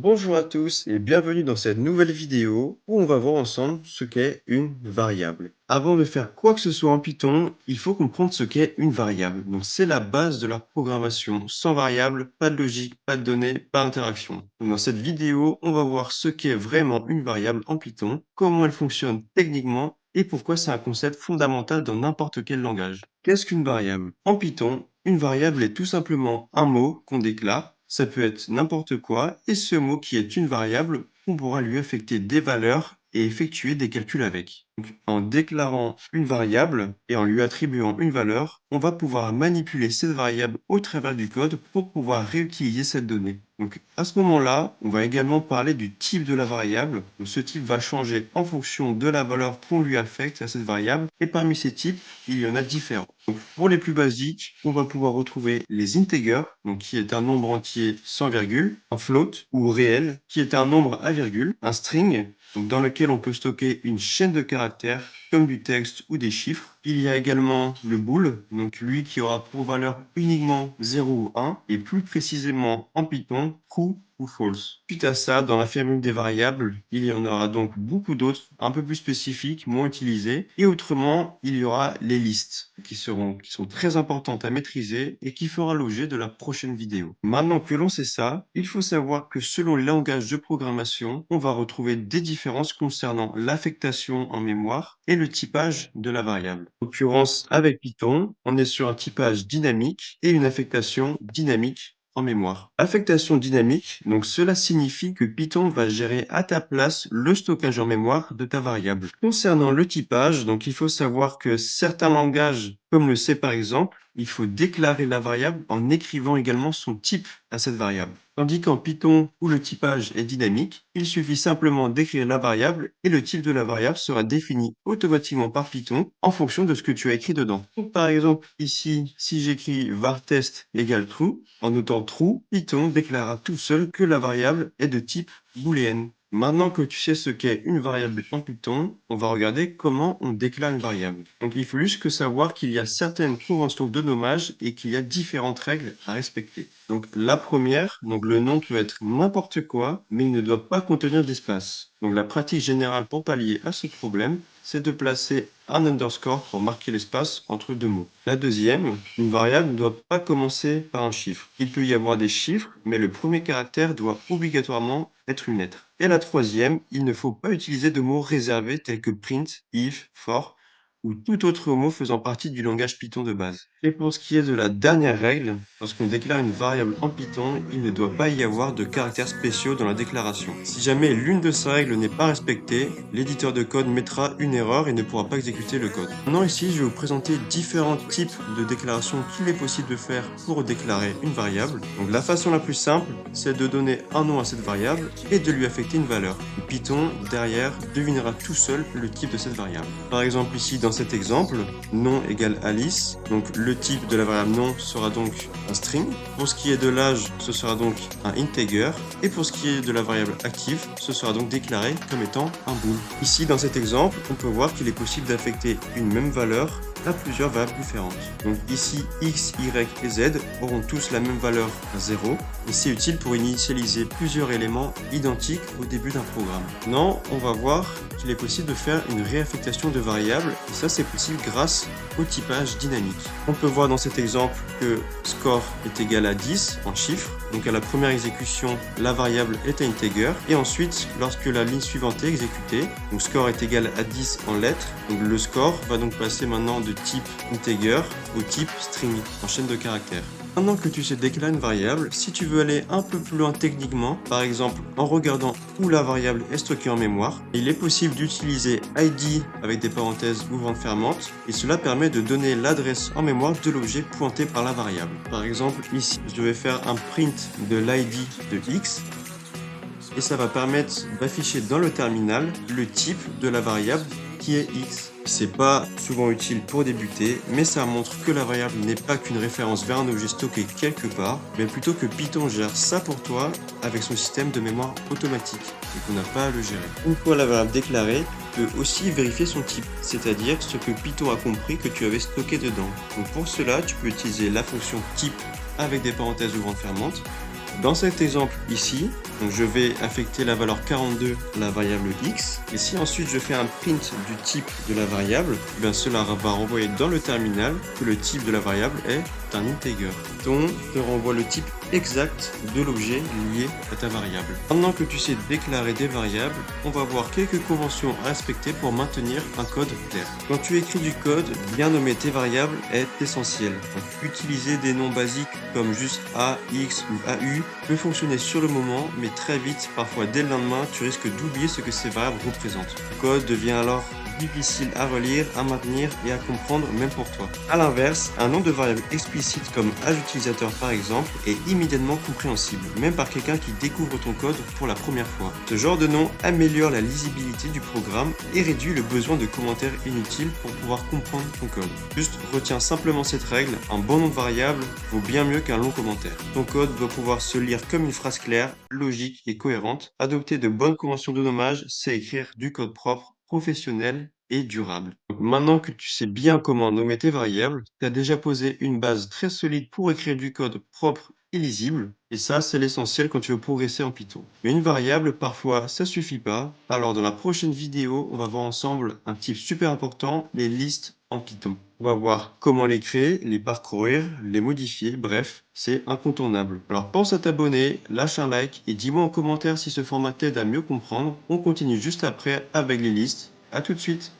Bonjour à tous et bienvenue dans cette nouvelle vidéo où on va voir ensemble ce qu'est une variable. Avant de faire quoi que ce soit en Python, il faut comprendre ce qu'est une variable. Donc c'est la base de la programmation. Sans variable, pas de logique, pas de données, pas d'interaction. Donc dans cette vidéo, on va voir ce qu'est vraiment une variable en Python, comment elle fonctionne techniquement et pourquoi c'est un concept fondamental dans n'importe quel langage. Qu'est-ce qu'une variable? En Python, une variable est tout simplement un mot qu'on déclare. Ça peut être n'importe quoi, et ce mot qui est une variable, on pourra lui affecter des valeurs et effectuer des calculs avec. Donc, en déclarant une variable et en lui attribuant une valeur, on va pouvoir manipuler cette variable au travers du code pour pouvoir réutiliser cette donnée. Donc à ce moment-là, on va également parler du type de la variable. Donc, ce type va changer en fonction de la valeur qu'on lui affecte à cette variable, et parmi ces types, il y en a différents. Donc, pour les plus basiques, on va pouvoir retrouver les integers, donc qui est un nombre entier sans virgule, un float ou réel, qui est un nombre à virgule, un string, donc dans lequel on peut stocker une chaîne de caractères comme du texte ou des chiffres. Il y a également le bool, donc lui qui aura pour valeur uniquement 0 ou 1, et plus précisément en Python, true ou false. Suite à ça, dans la famille des variables, il y en aura donc beaucoup d'autres, un peu plus spécifiques, moins utilisées, et autrement, il y aura les listes, qui sont très importantes à maîtriser et qui fera l'objet de la prochaine vidéo. Maintenant que l'on sait ça, il faut savoir que selon les langages de programmation, on va retrouver des différences concernant l'affectation en mémoire et le typage de la variable. En l'occurrence, avec Python, on est sur un typage dynamique et une affectation dynamique en mémoire. Affectation dynamique, donc cela signifie que Python va gérer à ta place le stockage en mémoire de ta variable. Concernant le typage, donc il faut savoir que certains langages, comme le C par exemple, il faut déclarer la variable en écrivant également son type à cette variable. Tandis qu'en Python, où le typage est dynamique, il suffit simplement d'écrire la variable et le type de la variable sera défini automatiquement par Python en fonction de ce que tu as écrit dedans. Donc, par exemple, ici, si j'écris var_test égale true, en notant true, Python déclarera tout seul que la variable est de type booléenne. Maintenant que tu sais ce qu'est une variable en Python, on va regarder comment on déclare une variable. Donc il faut juste savoir qu'il y a certaines conventions de nommage et qu'il y a différentes règles à respecter. Donc la première, donc le nom peut être n'importe quoi, mais il ne doit pas contenir d'espace. Donc la pratique générale pour pallier à ce problème, c'est de placer un underscore pour marquer l'espace entre deux mots. La deuxième, une variable ne doit pas commencer par un chiffre. Il peut y avoir des chiffres, mais le premier caractère doit obligatoirement être une lettre. Et la troisième, il ne faut pas utiliser de mots réservés tels que print, if, for ou tout autre mot faisant partie du langage Python de base. Et pour ce qui est de la dernière règle, lorsqu'on déclare une variable en Python, il ne doit pas y avoir de caractères spéciaux dans la déclaration. Si jamais l'une de ces règles n'est pas respectée, l'éditeur de code mettra une erreur et ne pourra pas exécuter le code. Maintenant ici, je vais vous présenter différents types de déclarations qu'il est possible de faire pour déclarer une variable. Donc la façon la plus simple, c'est de donner un nom à cette variable et de lui affecter une valeur. Et Python, derrière, devinera tout seul le type de cette variable. Par exemple ici, dans cet exemple, nom égale Alice, donc le type de la variable nom sera donc un string. Pour ce qui est de l'âge, ce sera donc un integer. Et pour ce qui est de la variable active, ce sera donc déclaré comme étant un bool. Ici, dans cet exemple, on peut voir qu'il est possible d'affecter une même valeur à plusieurs variables différentes. Donc ici, x, y et z auront tous la même valeur à 0, et c'est utile pour initialiser plusieurs éléments identiques au début d'un programme. Maintenant, on va voir qu'il est possible de faire une réaffectation de variables, et ça c'est possible grâce au typage dynamique. On peut voir dans cet exemple que score est égal à 10 en chiffres, donc à la première exécution, la variable est un integer, et ensuite, lorsque la ligne suivante est exécutée, donc score est égal à 10 en lettres, donc le score va donc passer maintenant de type integer au type string, en chaîne de caractères. Maintenant que tu sais déclarer une variable, si tu veux aller un peu plus loin techniquement, par exemple en regardant où la variable est stockée en mémoire, il est possible d'utiliser id avec des parenthèses ouvrantes fermantes, et cela permet de donner l'adresse en mémoire de l'objet pointé par la variable. Par exemple ici, je vais faire un print de l'id de x, et ça va permettre d'afficher dans le terminal le type de la variable qui est x. C'est pas souvent utile pour débuter, mais ça montre que la variable n'est pas qu'une référence vers un objet stocké quelque part, mais plutôt que Python gère ça pour toi avec son système de mémoire automatique et qu'on n'a pas à le gérer. Une fois la variable déclarée, tu peux aussi vérifier son type, c'est-à-dire ce que Python a compris que tu avais stocké dedans. Donc pour cela, tu peux utiliser la fonction type avec des parenthèses ouvrantes fermantes. Dans cet exemple ici, Donc je vais affecter la valeur 42 à la variable x. Et si ensuite je fais un print du type de la variable, eh bien cela va renvoyer dans le terminal que le type de la variable est un integer. Donc te renvoie le type exact de l'objet lié à ta variable. Maintenant que tu sais déclarer des variables, on va voir quelques conventions à respecter pour maintenir un code clair. Quand tu écris du code, bien nommer tes variables est essentiel. Donc, utiliser des noms basiques comme juste a, x ou au peut fonctionner sur le moment, mais très vite, parfois dès le lendemain, tu risques d'oublier ce que ces variables représentent. Le code devient alors difficile à relire, à maintenir et à comprendre même pour toi. A l'inverse, un nom de variable explicite comme âge utilisateur par exemple est immédiatement compréhensible, même par quelqu'un qui découvre ton code pour la première fois. Ce genre de nom améliore la lisibilité du programme et réduit le besoin de commentaires inutiles pour pouvoir comprendre ton code. Juste retiens simplement cette règle, un bon nom de variable vaut bien mieux qu'un long commentaire. Ton code doit pouvoir se lire comme une phrase claire, logique et cohérente. Adopter de bonnes conventions de nommage, c'est écrire du code propre, professionnel et durable. Donc maintenant que tu sais bien comment nommer tes variables, tu as déjà posé une base très solide pour écrire du code propre et lisible. Et ça, c'est l'essentiel quand tu veux progresser en Python. Mais une variable, parfois, ça suffit pas. Alors dans la prochaine vidéo, on va voir ensemble un type super important, les listes en Python. On va voir comment les créer, les parcourir, les modifier, bref, c'est incontournable. Alors pense à t'abonner, lâche un like et dis-moi en commentaire si ce format t'aide à mieux comprendre. On continue juste après avec les listes. À tout de suite.